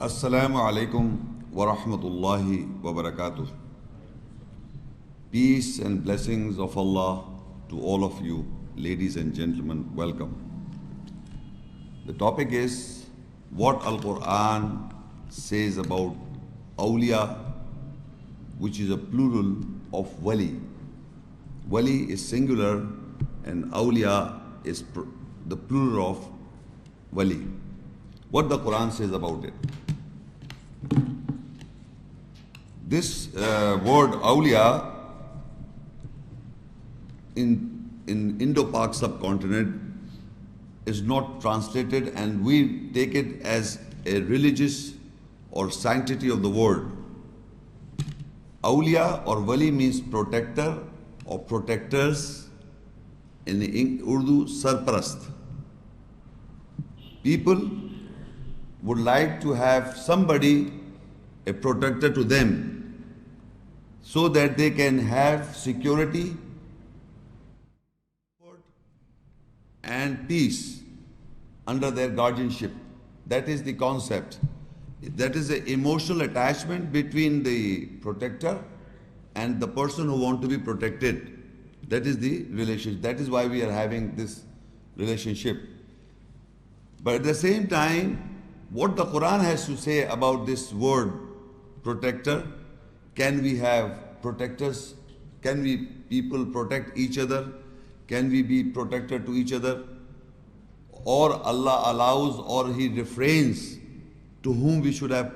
Assalamu alaikum wa rahmatullahi wa barakatuh. Peace and blessings of Allah to all of you, ladies and gentlemen, welcome. The topic is what Al-Quran says about Aulia, which is a plural of wali. Wali is singular and Aulia is the plural of wali. What the Quran says about it. This word Aulia in Indo-Pak subcontinent is not translated, and we take it as a religious or sanctity of the word. Aulia or wali means protector or protectors. In Urdu, sarparast. People would like to have somebody, a protector to them, so that they can have security and peace under their guardianship. That is the concept. That is the emotional attachment between the protector and the person who wants to be protected. That is the relationship. That is why we are having this relationship. But at the same time, what the Quran has to say about this word protector, can we have protectors? Can we people protect each other? Can we be protector to each other? Or Allah allows or He refrains to whom we should have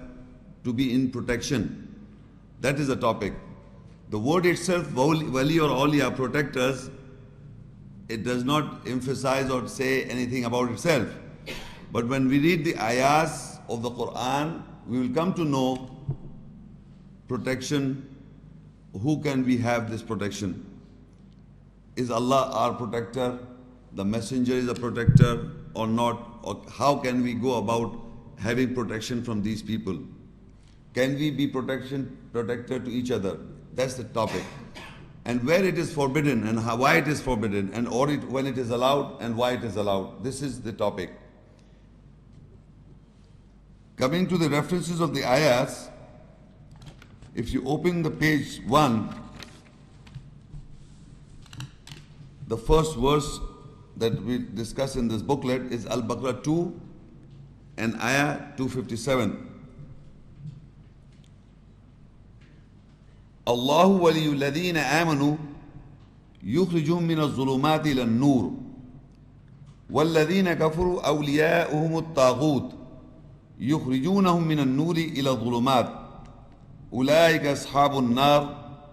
to be in protection? That is the topic. The word itself, wali or aulia, protectors, it does not emphasize or say anything about itself. But when we read the ayahs of the Quran, we will come to know protection. Who can we have this protection? Is Allah our protector? The messenger is a protector or not? Or how can we go about having protection from these people? Can we be protector to each other? That's the topic. And where it is forbidden and why it is forbidden, and when it is allowed and why it is allowed. This is the topic. Coming to the references of the ayahs, if you open the page 1, the first verse that we discuss in this booklet is Al-Baqara 2 and ayah 257. Allahu waliyul ladhina amanu yukhrijuhum min az-zulumati ila an-nur wal ladhina kafaru awliya'uhum at-taghut yukhrijunahum min an-nuri ila adh-dhulumat ulaika ashabun nar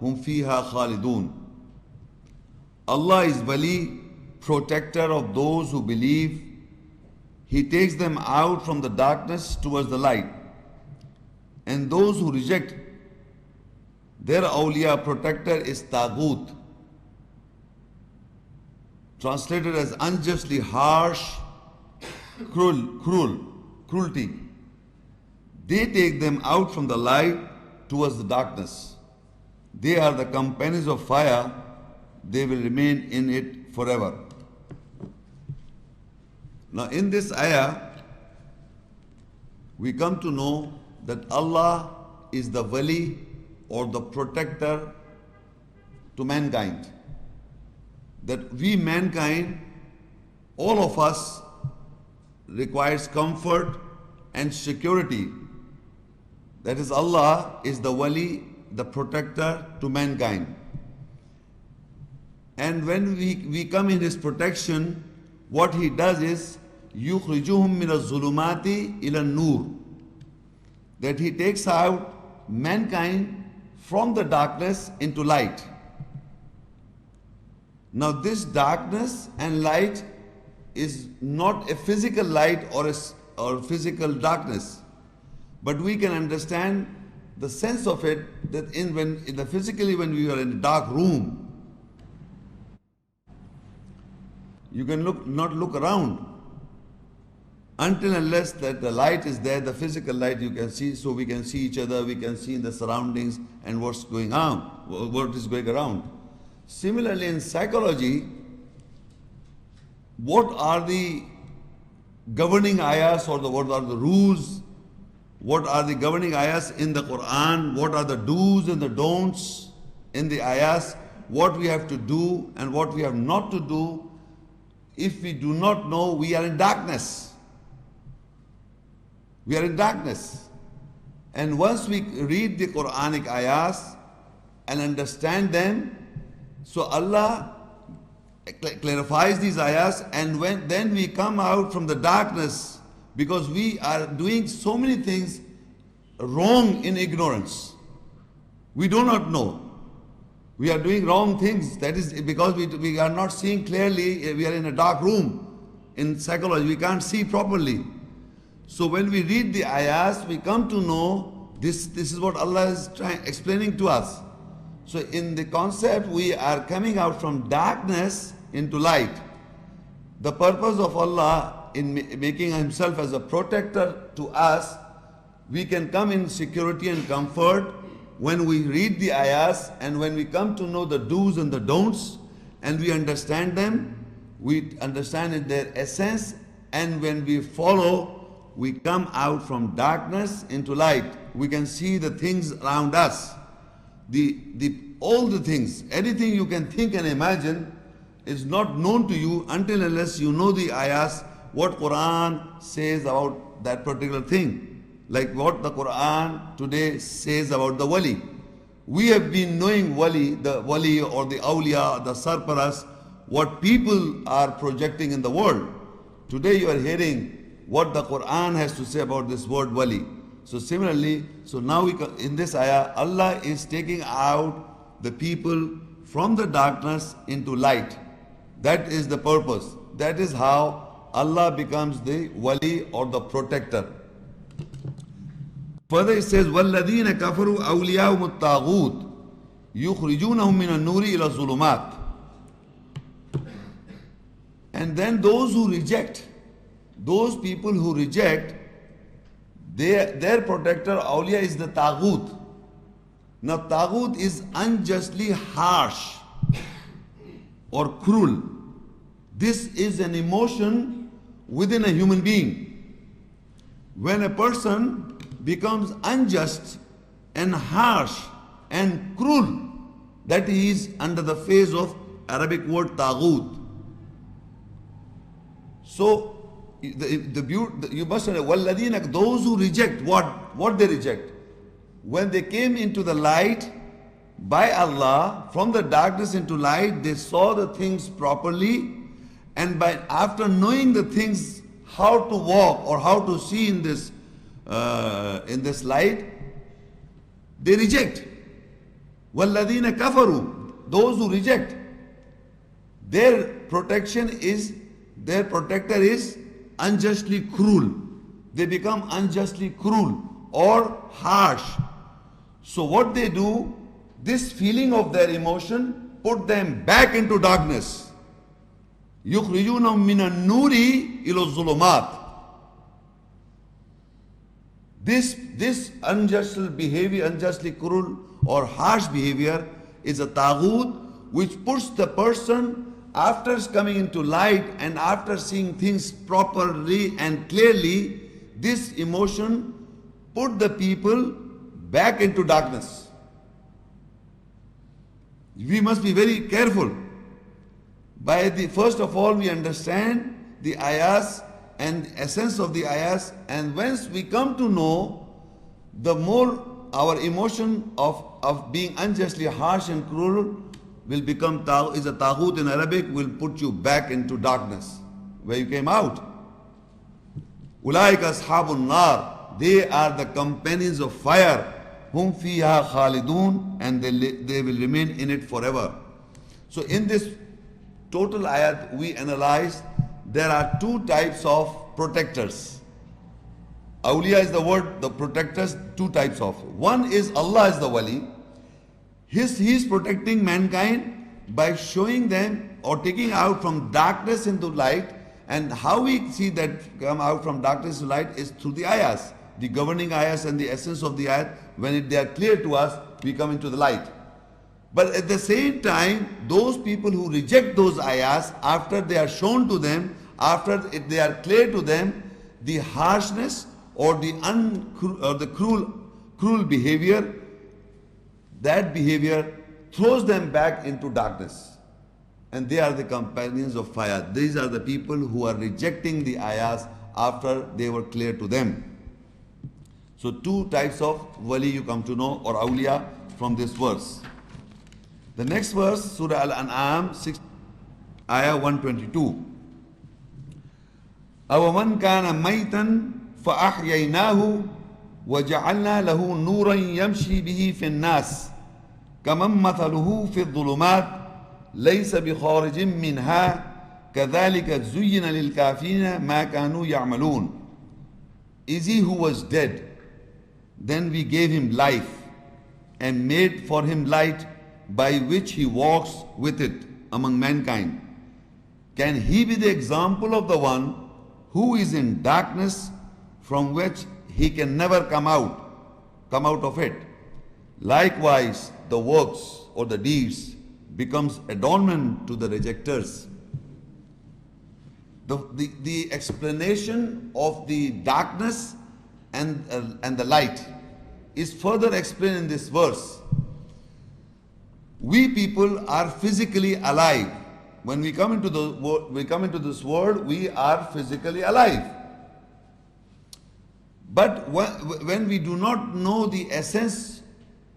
hum fiha khalidun. Allah is wali, protector of those who believe. He takes them out from the darkness towards the light. And those who reject, their awliya, protector, is taghut, translated as unjustly harsh, cruelty. They take them out from the light towards the darkness. They are the companions of fire. They will remain in it forever. Now in this ayah, we come to know that Allah is the wali or the protector to mankind. That we mankind, all of us, requires comfort and security. That is, Allah is the wali, the protector to mankind. And when we come in His protection, what He does is yukhrijuhum min az-zulumati ila an-nur, that He takes out mankind from the darkness into light. Now this darkness and light is not a physical light or physical darkness, but we can understand the sense of it that physically when we are in a dark room, you can not look around until unless that the light is there, the physical light you can see, so we can see each other, we can see in the surroundings and what's going on, what is going around. Similarly in psychology, what are the governing ayahs or what are the rules what are the governing ayahs in the Quran, what are the do's and the don'ts in the ayahs, what we have to do and what we have not to do. If we do not know, we are in darkness. We are in darkness. And once we read the Quranic ayahs and understand them, so Allah clarifies these ayahs, and then we come out from the darkness, because we are doing so many things wrong in ignorance. We do not know. We are doing wrong things. That is because we are not seeing clearly. We are in a dark room. In psychology, we can't see properly. So when we read the ayahs, we come to know this is what Allah is explaining to us. So in the concept, we are coming out from darkness into light. The purpose of Allah in making Himself as a protector to us, we can come in security and comfort when we read the ayahs, and when we come to know the do's and the don'ts, and we understand them, we understand in their essence, and when we follow, we come out from darkness into light. We can see the things around us. All the things, anything you can think and imagine is not known to you until unless you know the ayahs, what Quran says about that particular thing. Like what the Quran today says about the wali. We have been knowing the wali or the Aulia, the sarparas, what people are projecting in the world. Today you are hearing what the Quran has to say about this word wali. So similarly, so now in this ayah, Allah is taking out the people from the darkness into light. That is the purpose. That is how Allah becomes the wali or the protector. Further it says, وَالَّذِينَ كَفَرُوا أَوْلِيَاهُمُ الطَّاغُوتُ يُخْرِجُونَهُم مِّنَ النُّورِ إِلَى الظُّلُمَاتِ. And then those who reject, those people who reject, their protector, Aulia, is the Taghut. Now Taghut is unjustly harsh or cruel. This is an emotion within a human being. When a person becomes unjust and harsh and cruel, that he is under the phase of Arabic word Taghut. So you must know, وَالَّذِينَ, those who reject, what they reject? When they came into the light by Allah, from the darkness into light, they saw the things properly, and after knowing the things, how to walk or how to see in this light, they reject. وَالَّذِينَ كَفَرُوا, those who reject, their protector is unjustly cruel. They become unjustly cruel or harsh. So what they do, this feeling of their emotion put them back into darkness. يُخْرِجُونَهُم مِّنَ النُّورِ إِلَى الظُّلُمَاتِ. This unjust behavior, unjustly cruel or harsh behavior, is a taghut which puts the person, after coming into light and after seeing things properly and clearly, this emotion put the people back into darkness. We must be very careful. First of all, we understand the ayahs and essence of the ayahs, and once we come to know, the more our emotion of being unjustly harsh and cruel will become is a taghut in Arabic, will put you back into darkness where you came out. Ulaika ashabun nar, they are the companions of fire, hum fiha khalidun, and they will remain in it forever. So in this total ayat we analyze, there are two types of protectors. Aulia is the word, the protectors, two types of. One is Allah is the wali. He is protecting mankind by showing them or taking out from darkness into light. And how we see that come out from darkness to light is through the ayahs, the governing ayahs and the essence of the ayat. When they are clear to us, we come into the light. But at the same time, those people who reject those ayahs, after they are shown to them, after they are clear to them, the harshness or the cruel behavior, that behavior throws them back into darkness. And they are the companions of fire. These are the people who are rejecting the ayahs after they were clear to them. So two types of wali you come to know, or Aulia, from this verse. The next verse, Surah Al-Anam, ayah 122. أَوَمَنْ كَانَ مَيْتًا فَأَحْيَيْنَاهُ وَجَعَلْنَا لَهُ نُورًا يَمْشِي بِهِ فِي النَّاسِ كَمَنْ مَثَلُهُ فِي الظُّلُمَاتِ لَيْسَ بِخَارِجٍ مِّنْهَا كَذَلِكَ زُيِّنَ لِلْكَافِرِينَ مَا كَانُوا يَعْمَلُونَ. Is he who was dead? Then we gave him life and made for him light by which he walks with it among mankind. Can he be the example of the one who is in darkness from which he can never come out of it? Likewise, the works or the deeds becomes adornment to the rejectors. The explanation of the darkness and the light is further explained in this verse. We people are physically alive. When we come into this world, we are physically alive. But when we do not know the essence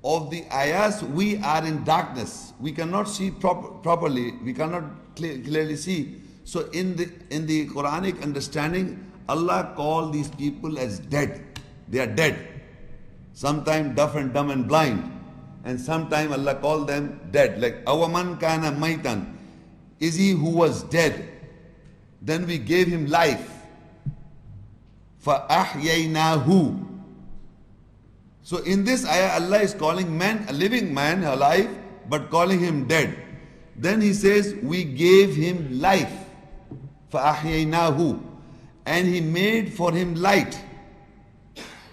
of the ayahs, we are in darkness. We cannot see properly. We cannot clearly see. So in the Quranic understanding, Allah called these people as dead. They are dead. Sometimes deaf and dumb and blind. And sometimes Allah called them dead. Like, Awaman kana maitan. Is he who was dead? Then we gave him life. فَأَحْيَيْنَاهُ. So in this ayah, Allah is calling man, a living man, alive, but calling him dead. Then he says, we gave him life. فَأَحْيَيْنَاهُ. And he made for him light,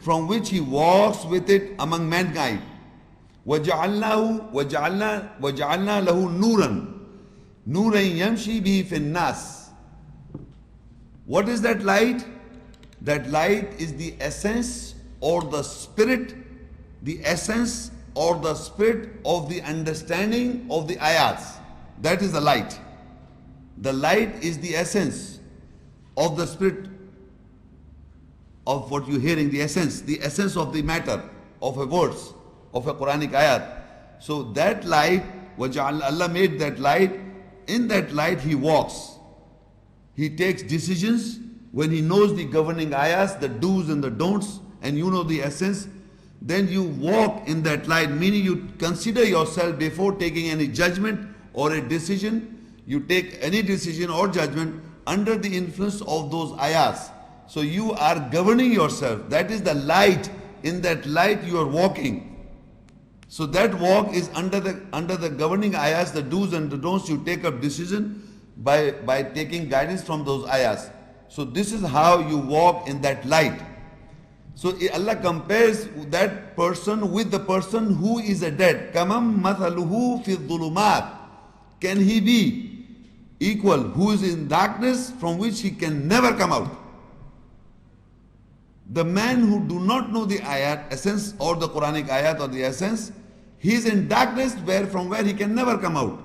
from which he walks with it among mankind. وَجَعَلْنَا لَهُ نُورًا نُورًا يَمْشِي بِهِ فِي النَّاسِ. What is that light? That light is the essence or the spirit, the essence or the spirit of the understanding of the ayats. That is the light. The light is the essence of the spirit of what you're hearing, the essence of the matter of a verse, of a Quranic ayat. So that light, Allah made that light. In that light he walks. He takes decisions when he knows the governing ayahs, the do's and the don'ts, and you know the essence. Then you walk in that light, meaning you consider yourself before taking any judgment or a decision. You take any decision or judgment under the influence of those ayahs. So you are governing yourself. That is the light. In that light you are walking. So that walk is under the governing ayahs, the do's and the don'ts. You take a decision by taking guidance from those ayahs. So this is how you walk in that light. So Allah compares that person with the person who is a dead. Kamam mathaluhu fi dhulumat. Can he be equal who is in darkness from which he can never come out? The man who do not know the ayat essence or the Quranic ayat or the essence, he is in darkness from where he can never come out.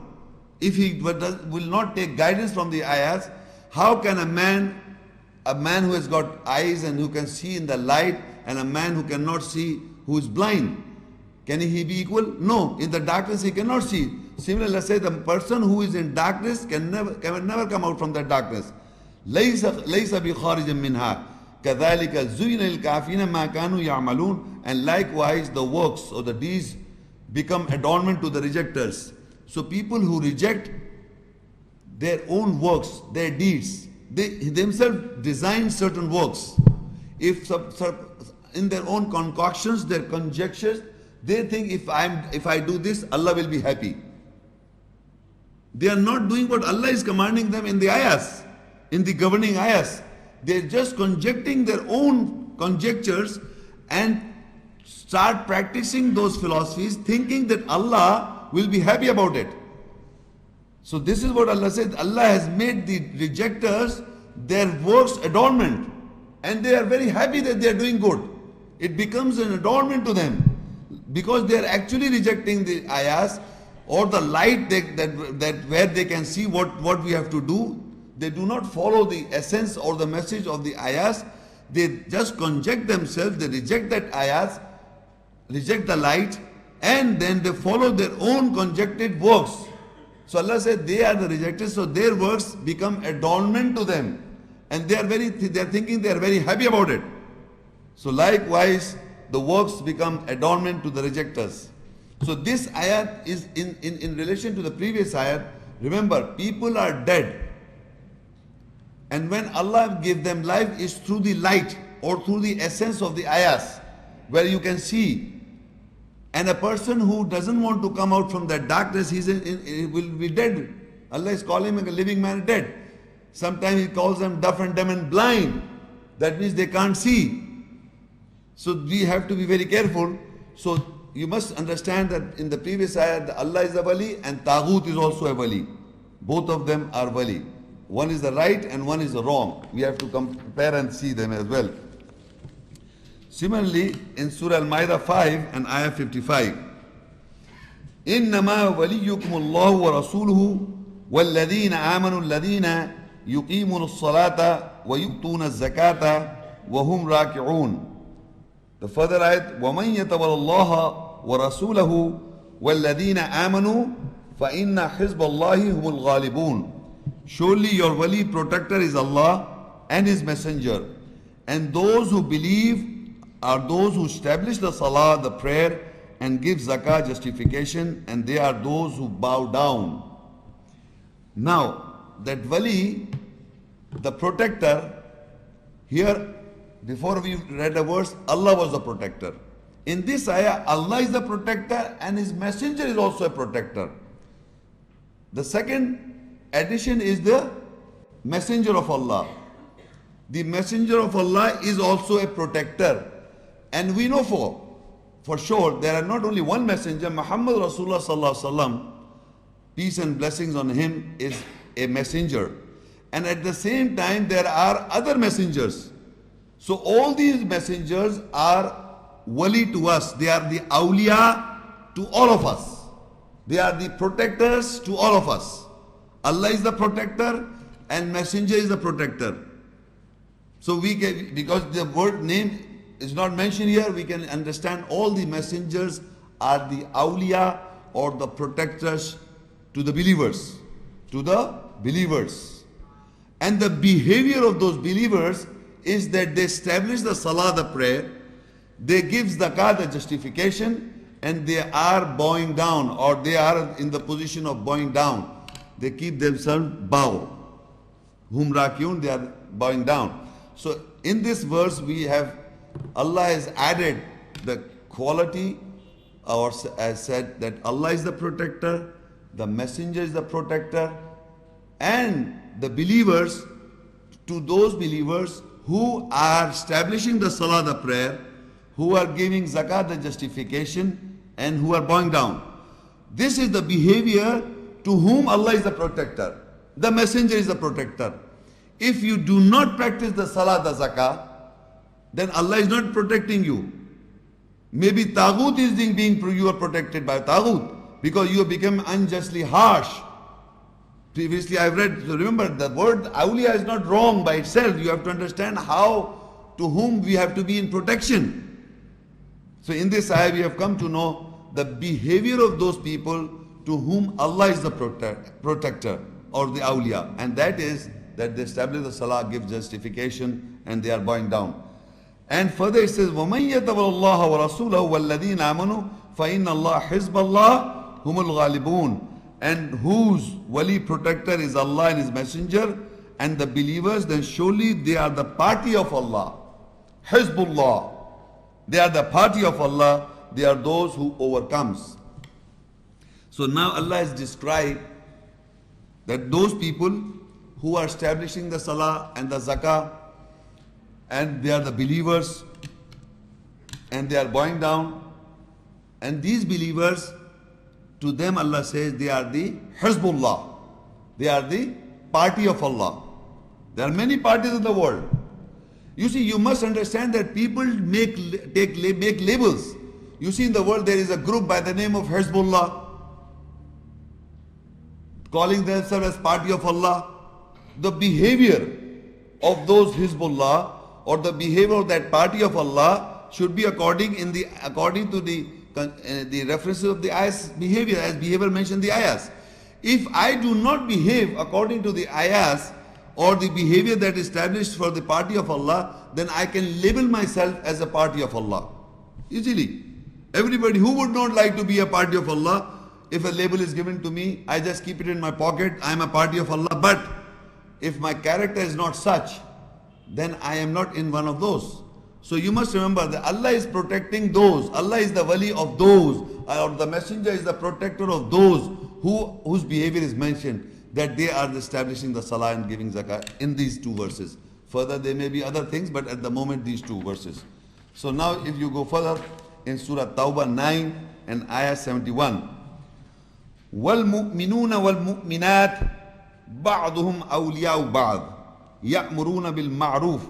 If he will not take guidance from the ayats, how can a man who has got eyes and who can see in the light, and a man who cannot see, who is blind, can he be equal? No, in the darkness he cannot see. Similarly, let's say the person who is in darkness can never come out from that darkness. لَيْسَ بِخَارِجٍ مِّنْهَا كَذَلِكَ زُيِّنَ لِلْكَافِرِينَ مَا كَانُوا يَعْمَلُونَ. And likewise the works or the deeds become adornment to the rejectors. So people who reject their own works, their deeds, they themselves design certain works. If in their own concoctions, their conjectures, they think if I do this, Allah will be happy. They are not doing what Allah is commanding them in the ayahs, in the governing ayahs. They are just conjecturing their own conjectures and start practicing those philosophies, thinking that Allah will be happy about it. So this is what Allah said. Allah has made the rejectors their works adornment. and they are very happy that they are doing good. It becomes an adornment to them because they are actually rejecting the ayahs or the light that where they can see what we have to do. They do not follow the essence or the message of the ayahs. They just conject themselves, they reject that ayahs, reject the light, and then they follow their own conjected works. So Allah said they are the rejected, so their works become adornment to them. And they are thinking they are very happy about it. So likewise, the works become adornment to the rejectors. So this ayat is in relation to the previous ayat. Remember, people are dead. And when Allah gives them life is through the light or through the essence of the ayahs, where you can see. And a person who doesn't want to come out from that darkness, he will be dead. Allah is calling him a living man dead. Sometimes He calls them deaf and dumb and blind. That means they can't see. So we have to be very careful. So you must understand that in the previous ayat, Allah is a wali and Taghut is also a wali. Both of them are wali. One is the right and one is the wrong. We have to compare and see them as well. Similarly, in Surah Al-Maida 5 and Ayah 55, إِنَّمَا وَلِيُّكُمُ اللَّهُ وَرَسُولُهُ وَالَّذِينَ آمَنُوا الَّذِينَ يُقِيمُونَ الصَّلَاةَ وَيُؤْتُونَ الزَّكَاةَ وَهُمْ رَاكِعُونَ. The further ayat, وَمَنْ يَتَوَلَّ اللَّهَ وَرَسُولَهُ وَالَّذِينَ آمَنُوا فَإِنَّ حِزْبَ اللَّهِ هُمُ الْغَالِبُونَ. Surely your wali protector is Allah and His messenger. And those who believe are those who establish the salah, the prayer, and give zakah, justification, and they are those who bow down. Now, that wali, the protector, here, before we read a verse, Allah was the protector. In this ayah, Allah is the protector and His messenger is also a protector. The second addition is the messenger of Allah. The messenger of Allah is also a protector. And we know for sure there are not only one messenger. Muhammad Rasulullah sallallahu alaihi wasallam, peace and blessings on him, is a messenger. And at the same time there are other messengers. So all these messengers are wali to us. They are the Aulia to all of us. They are the protectors to all of us. Allah is the protector and messenger is the protector. So we can, because the word name is not mentioned here, we can understand all the messengers are the Aulia or the protectors to the believers. To the believers. And the behavior of those believers is that they establish the salah, the prayer, they give zakah, the justification, and they are bowing down, or they are in the position of bowing down. They keep themselves bow. Hum rakiun, they are bowing down. So in this verse we have, Allah has added the quality, or as said, that Allah is the protector, the messenger is the protector, and the believers, to those believers who are establishing the salah, the prayer, who are giving zakat, the justification, and who are bowing down. This is the behavior to whom Allah is the protector. The messenger is the protector. If you do not practice the salah, the zakah, then Allah is not protecting you. Maybe Taghut is being you are protected by Taghut because you have become unjustly harsh. Previously I've read, so remember the word Aulia is not wrong by itself. You have to understand how, to whom we have to be in protection. So in this ayah we have come to know the behavior of those people to whom Allah is the protector or the Aulia. And that is that they establish the salah, give justification, and they are bowing down. And further it says, وَمَنْ يَتَوَلَّ اللَّهَ وَرَسُولَهُ وَالَّذِينَ آمَنُوا فَإِنَّ اللَّهَ حِزْبَ اللَّهِ هُمُ الْغَالِبُونَ. And whose wali protector is Allah and His messenger and the believers, then surely they are the party of Allah. Hizbullah. They are the party of Allah. They are those who overcomes. So now Allah has described that those people who are establishing the salah and the zakah, and they are the believers, and they are bowing down, and these believers, to them Allah says they are the Hizbullah. They are the party of Allah. There are many parties in the world. You see, you must understand that people make labels. You see, in the world there is a group by the name of Hezbollah, calling themselves as Party of Allah. The behavior of those Hezbollah or the behavior of that Party of Allah should be according to the references of the ayah's behavior, as behavior mentioned the ayahs. If I do not behave according to the ayahs or the behavior that is established for the Party of Allah, then I can label myself as a Party of Allah easily. Everybody who would not like to be a Party of Allah, if a label is given to me, I just keep it in my pocket. I am a Party of Allah. But if my character is not such, then I am not in one of those. So you must remember that Allah is protecting those. Allah is the wali of those, or the messenger is the protector of those whose behavior is mentioned, that they are establishing the salah and giving zakah in these two verses. Further, there may be other things, but at the moment, these two verses. So now, if you go further in Surah At-Tauba 9 and Ayah 71, وَالْمُؤْمِنُونَ وَالْمُؤْمِنَاتِ بَعْضُهُمْ أَوْلِيَاءُ بَعْضٍ يَأْمُرُونَ بِالْمَعْرُوفِ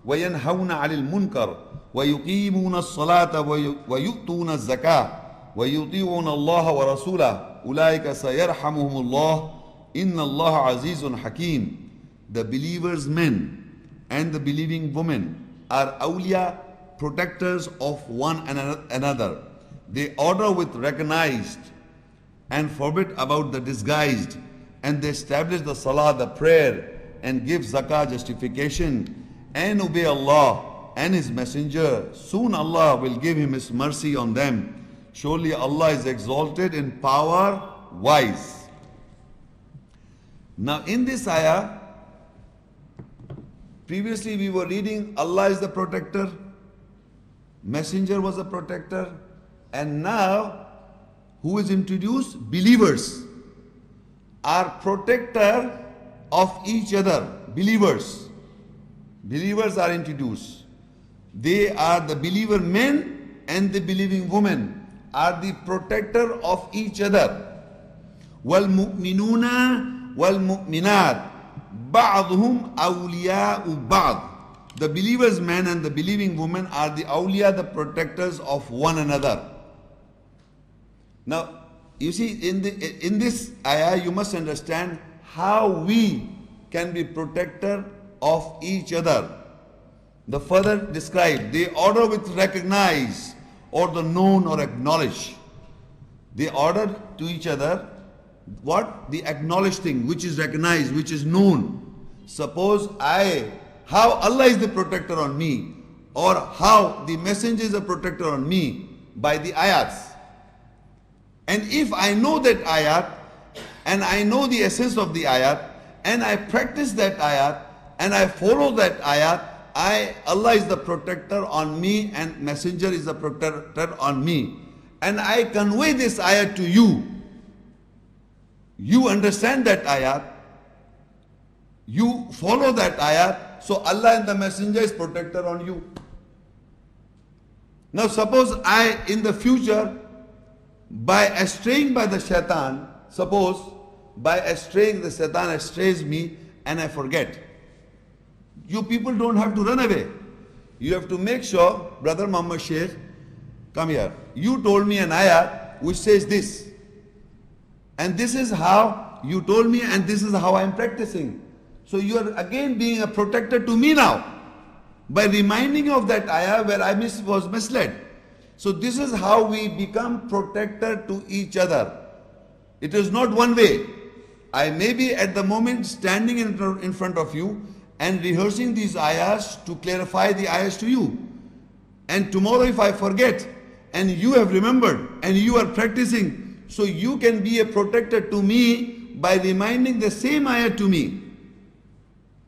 وَيَنْهَوْنَ عَنِ الْمُنْكَرِ وَيُقِيمُونَ الصَّلَاةَ وَيُؤْتُونَ الزَّكَاةَ وَيُطِيعُونَ اللَّهَ وَرَسُولَهُ أُولَٰئِكَ سَيَرْحَمُهُمُ اللَّهُ إِنَّ اللَّهَ عَزِيزٌ حَكِيمٌ. The believers men and the believing women are awliya, protectors of one another. They order with recognized and forbid about the disguised, and they establish the salah, the prayer, and give zakah, justification, and obey Allah and His Messenger. Soon Allah will give Him His mercy on them. Surely Allah is exalted in power, wise. Now in this ayah, previously we were reading Allah is the protector, Messenger was a protector, and now who is introduced? Believers are protector of each other. Believers are introduced. They are the believer men and the believing women are the protector of each other. وَالْمُؤْمِنُونَ وَالْمُؤْمِنَاتِ بَعْضُهُمْ أَوْلِيَاءُ بَعْضٍ. The believers men and the believing women are the awliya, the protectors of one another. Now, you see, in this ayah, you must understand how we can be protector of each other. The further described, they order with recognize, or the known or acknowledge. They order to each other what? The acknowledged thing, which is recognized, which is known. Suppose how Allah is the protector on me, or how the messenger is a protector on me by the ayats. And if I know that ayat, and I know the essence of the ayat, and I practice that ayat, and I follow that ayat, Allah is the protector on me and messenger is the protector on me. And I convey this ayat to you. You understand that ayat. You follow that ayat. So Allah and the messenger is protector on you. Now suppose in the future, by straying by the shaitan, suppose by straying the shaitan strays me and I forget. You people don't have to run away. You have to make sure, brother Muhammad Shaikh, come here. You told me an ayah which says this. And this is how you told me and this is how I am practicing. So you are again being a protector to me now by reminding of that ayah where I was misled. So this is how we become protector to each other. It is not one way. I may be at the moment standing in front of you and rehearsing these ayahs to clarify the ayahs to you. And tomorrow if I forget and you have remembered and you are practicing, so you can be a protector to me by reminding the same ayah to me.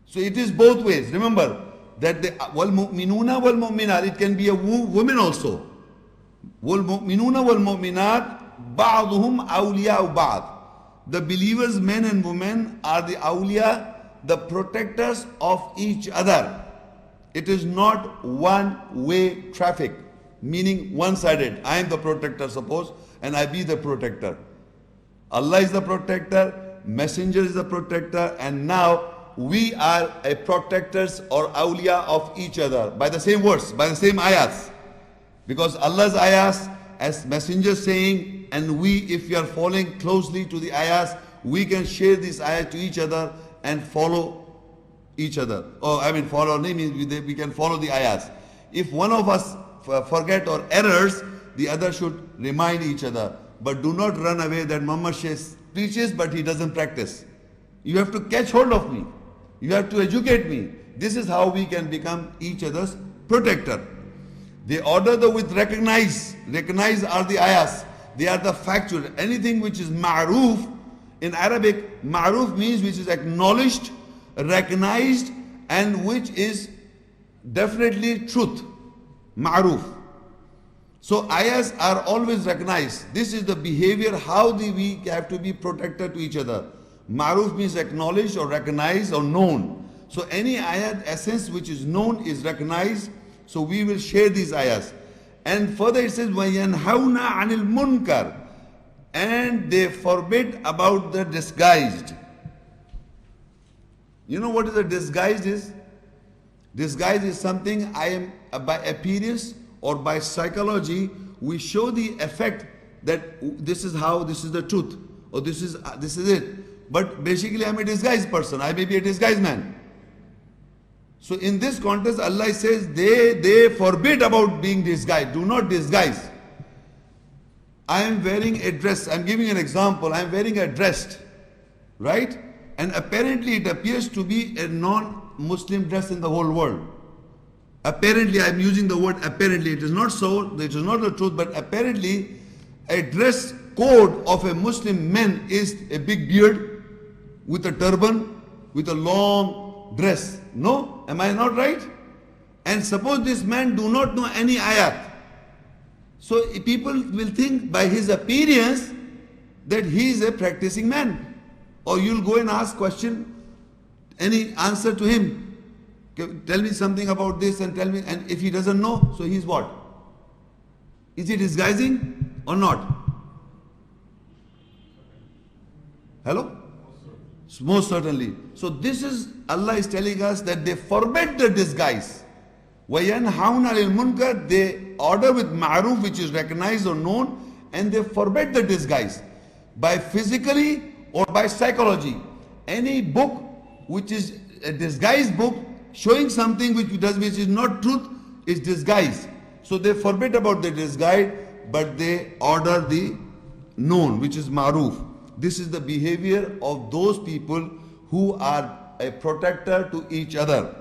So it is both ways. Remember that the وَالْمُؤْمِنُونَ وَالْمُؤْمِنَاتِ, it can be a woman also. وَالْمُؤْمِنُونَ وَالْمُؤْمِنَاتِ بَعْضُهُمْ أَوْلِيَاءُ بَعْضٍ. The believers men and women are the awliya, the protectors of each other. It is not one-way traffic, meaning one-sided. I am the protector, suppose, and I be the protector. Allah is the protector, messenger is the protector, and now we are a protectors or Aulia of each other by the same words, by the same ayahs. Because Allah's ayahs, as messengers saying, and we, if we are following closely to the ayahs, we can share these ayahs to each other and follow each other. Follow means we can follow the ayahs. If one of us forget or errors, the other should remind each other. But do not run away that Muhammad Shaikh preaches but he doesn't practice. You have to catch hold of me. You have to educate me. This is how we can become each other's protector. They order with recognize. Recognize are the ayahs. They are the factual. Anything which is ma'roof, in Arabic, ma'roof means which is acknowledged, recognized, and which is definitely truth. Ma'roof. So ayahs are always recognized. This is the behavior, how we have to be protector to each other. Ma'roof means acknowledged or recognized or known. So any ayat essence which is known is recognized. So we will share these ayahs. And further it says, وَيَنْهَوْنَ عَنِ الْمُنْكَرِ, and they forbid about the disguised. You know what is a disguised is? Disguise is something I am by appearance or by psychology, we show the effect that this is how, this is the truth, or this is it. But basically I am a disguised person. I may be a disguised man. So in this context, Allah says they forbid about being disguised. Do not disguise. I am wearing a dress. I am giving an example. I am wearing a dress, right? And apparently it appears to be a non-Muslim dress in the whole world. Apparently, I am using the word apparently. It is not so. It is not the truth. But apparently, a dress code of a Muslim man is a big beard with a turban, with a long dress. No? Am I not right? And suppose this man do not know any ayat. So people will think by his appearance that he is a practicing man. Or you'll go and ask question, any answer to him. Tell me something about this and tell me. And if he doesn't know, so he's what? Is he disguising or not? Hello? Most certainly. So this is, Allah is telling us that they forbid the disguise. وَيَنْهَوْنَ لِلْمُنْكَرِ, they order with ma'roof, which is recognized or known, and they forbid the disguise. By physically or by psychology. Any book which is a disguised book, showing something which is not truth, is disguise. So they forbid about the disguise, but they order the known, which is ma'roof. This is the behavior of those people who are a protector to each other.